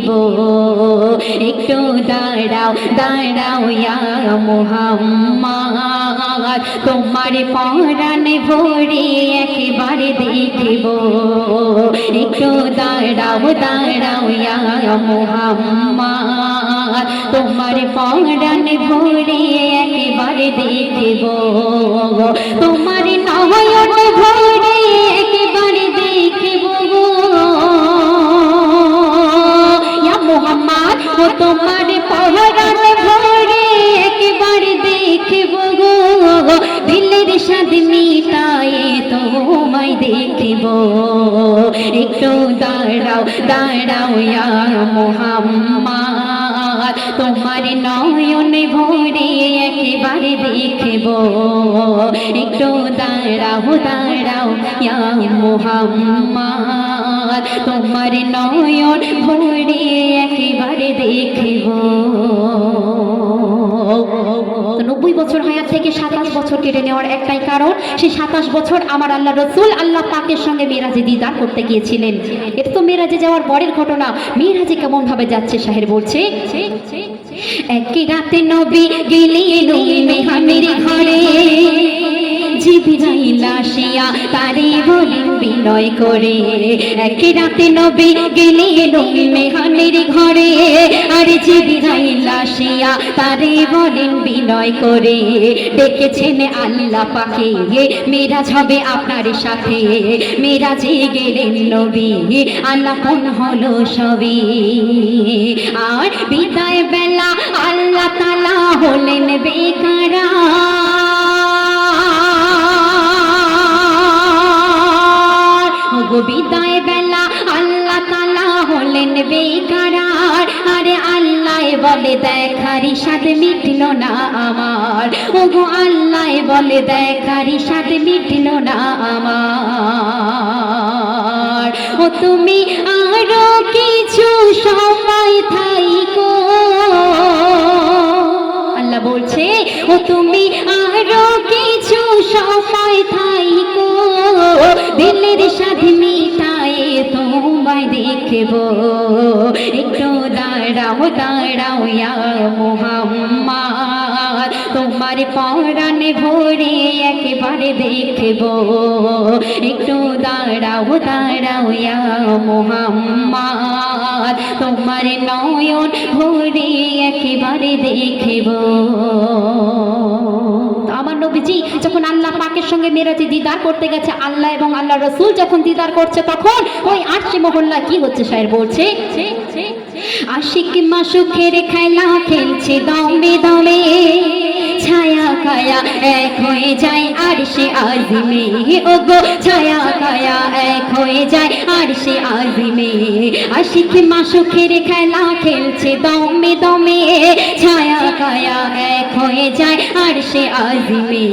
দেখব একটু দাঁড়াও দাঁড়াও ইয়া মুহাম্মদ তোমার পরাণ ভরে একেবারে দেখব একটু দাঁড়াও দাঁড়াও ইয়া মুহাম্মদ তোমার পরাণ ভরে একেবারে দেখব তোমার নয়ন ভরে একেবারে দেখব ইয়া মুহাম্মদ ও তোমার পরাণ ভরে একেবারে দেখব দিলের সাদ মিটায়ে তোমায় দেখব একটু দাঁড়াও দাঁড়াও ইয়া মুহাম্মদ তোমার নয়ন ভরে একেবারে দেখব একটু দাঁড়াও দাঁড়াও ইয়া মুহাম্মদ তোমার নয়ন ভরে একেবারে দেখব 90 বছর হায়াত থেকে 27 বছর কেটে নেওয়ার একটাই কারণ সেই 27 বছর আমার আল্লাহ রাসূল আল্লাহ পাকের সঙ্গে মিরাজে দিদার করতে গিয়েছিলেন। এটা তো মিরাজে যাওয়ার পরের ঘটনা। মিরাজে কেমন ভাবে যাচ্ছে শাহের বলছে এক রাতে নবী গেলেন মেহমানের ঘরে জিবরাইল আসিয়া তারে বলেন বিনয় করে এক রাতে নবী গেলেন মেহমানের ঘরে আর জিবরাইল আসিয়া তারে বলেন বিনয় করে ডেকেছেন আল্লাহ পাকে মেরাজ হবে আপনার সাথে মেরাজে গেলেন নবী আলাপন হলো সবই আর বিদায় বেলা আল্লাহ তাআলা হলেন বেকারা বিদায় বেলা আল্লাহ তাআলা হলেন বেকারার আরে আল্লাহ বলে দেখারি সাথে মিটলো না আমার ওগো আল্লাহ বলে দেখারি সাথে মিটলো না আমার ও তুমি আরো কিছু সময় থাইকো আল্লাহ বলছে ও তুমি আরো কিছু সময় থাইকো দিলের সাথে মিটায়ে তোমায় দেখব একটু দাঁড়াও দাঁড়াও ইয়া মুহাম্মদ তোমার পরাণ ভরে একেবারে দেখব একটু দাঁড়াও দাঁড়াও ইয়া মুহাম্মদ তোমার নয়ন ভরে একেবারে দেখব। আমার নবীজি যখন আল্লাহ পাকের সঙ্গে মেরাজে দিদার করতে গেছে আল্লাহ এবং আল্লাহ রাসূল যখন দিদার করছে তখন ওই আরশে মহল্লা কি হচ্ছে শায়ের বলছে আশিক মাসুকের খেলা খেলছে দমে দমে ছায়া কায়া এক হয়ে যায় আরশে আজিমে ওগো ছায়া কায়া এক হয়ে যায় আরশে আজিমে আশিক মাসুকের খেলা খেলছে দমে দমে ছায়া কায়া এক হয়ে যায় আরশে আজিমে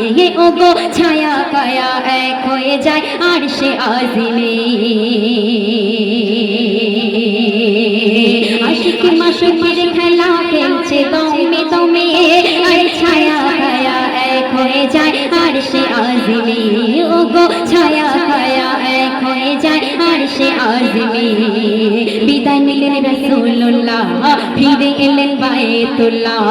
ওগো ছায়া কায়া এক হয়ে যায় আরশে আজিমে আশিক মাসুকের খেলা খেলছে দমে দমে আর ছায়া কায়া এক হয়ে যায় আরশে আজিমে ওগো ছায়া কায়া এক হয়ে যায় আরশে আজিমে বিদায় নিলেন রাসূলুল্লাহ ফিরে এলেন বায়তুল্লাহ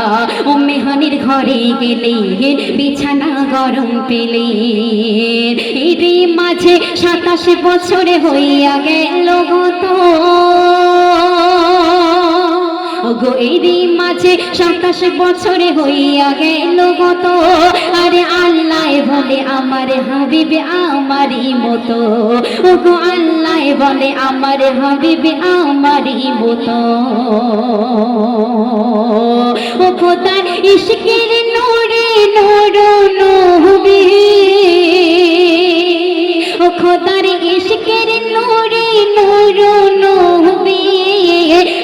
উম্মে হানির ঘরে গেলেন বিছানা গরম পেলেন এর মাঝে 27 বছরে হইয়া গেল গত ওগো এরই মাঝে 27 বছরে হইয়া গেল গত আরে আল্লাহ বলে আমার হাবিব আমারই মতো ওগো আল্লাহ বলে আমার হাবিব আমারই মতো ও খোদার ইশকের নূরে নূর নবী ও খোদার ইশকের নূরে নূর নবী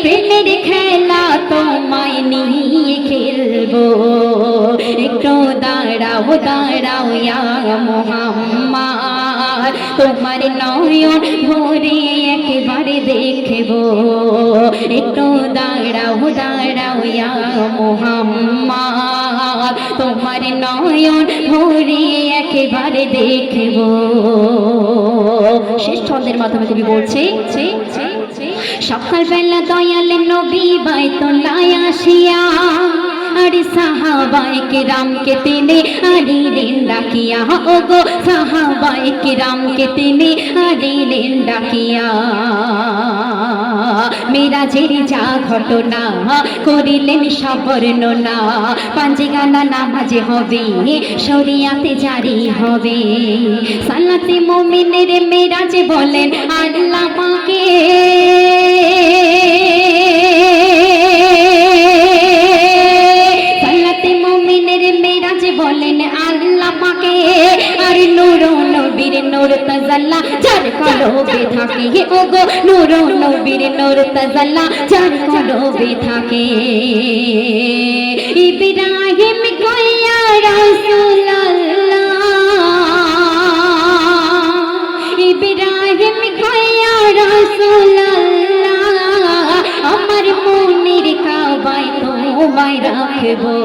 প্রেমের খেলা তোমায় নিয়ে খেলবো একটু দাঁড়াও দাঁড়াও ইয়া মুহাম্মদ তোমার নয়ন ভরে একেবারে দেখব একটু দাঁড়াও দাঁড়াও ইয়া মুহাম্মদ তোমার নয়ন ভরে একেবারে দেখব। শেষ ছন্দের মাধ্যমে কবি বলছে সকালবেলা দয়াল নবী বাইতুল্লাহ আসিয়া আরে সাহাবায়ে কেরামকে তিনি আনিলেন ডাকিয়া, ওগো সাহাবায়ে কেরামকে তিনি আনিলেন ডাকিয়া। মেরাজের যা ঘটনা করিলেন সব বর্ণনা, পাঁচগানা নামাজে হবে শরিয়াতে জারি হবে। সালাতে মুমিনের মেরাজে বলেন আল্লাহ পাকে, বলেন আল্লাহ পাকে আর নূর নবীর নূর তাজাল্লা যার কলবে থাকে, ওগো নূর নবীর নূর তাজাল্লা যার কলবে থাকে। ইব্রাহিম কইয়া রাসূলুল্লাহ, ইব্রাহিম কইয়া রাসূলুল্লাহ, আমার মনের কাবায় তোমায় রাখবো,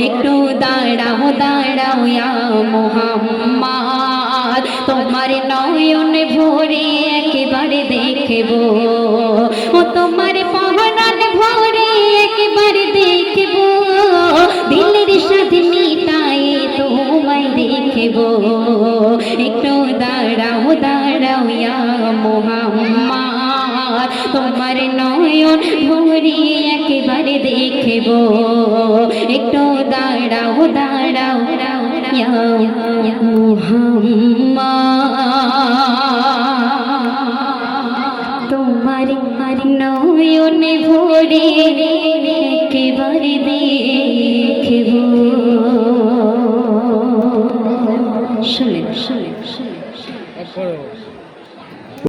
একটু দাঁড়াও দাঁড়াও ইয়া মুহাম্মদ, তোমার নয়ন ভরে একেবারে দেখবো, ও তোমার পহরান ভরে একেবারে দেখবো, দিলের সাথে মিটাই তোমায় দেখবো, একটু দাঁড়াও দাঁড়াও ইয়া মুহাম্মদ, তোমার নয়ন ভরে একেবারে দেখবো, একটু দাঁড়াও দাঁড়াও ইয়া মুহাম্মদ, তোমার নয়ন ভরে একেবারে দেখবো। শুনে শুনে শুনে